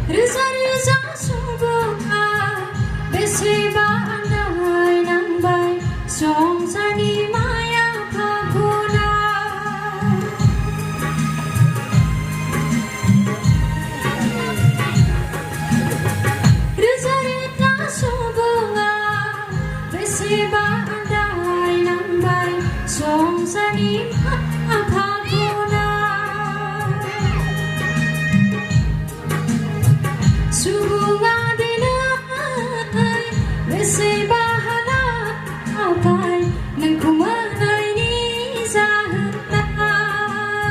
Reza-reza subuha Berseba andai nambai Songsani maya paguna Reza-reza subuha Berseba andai nambai Songsani maya paguna Subuha dinay Berseba halay Nang kumanay ni Zahra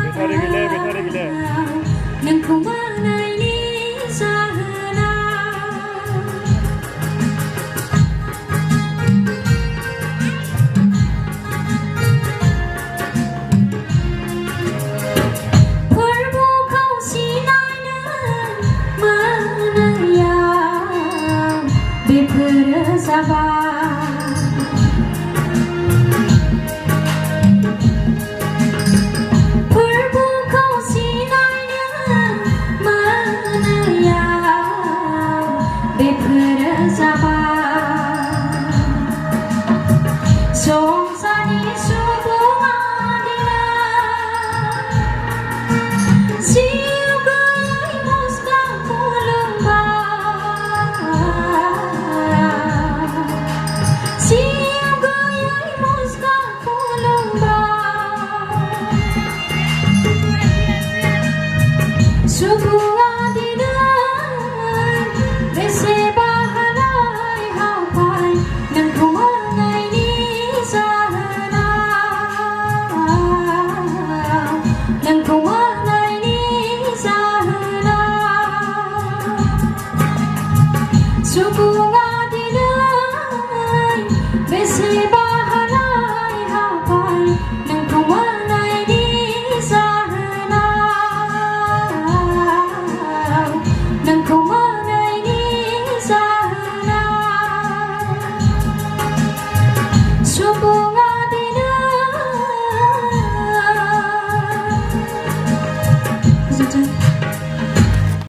Betare gile Nang kumanay ni Zahra Perbu kau sinayna manaya Bepersabar Perbu kau sinayna manaya Bepersabar Songsani subuha dinay Siu gayay musga kulumba Siu gayay musga kulumba Subuha dinay Berseba halay hapay Nang kumangay ni Zahra Nang kumangay ni Zahra Subuha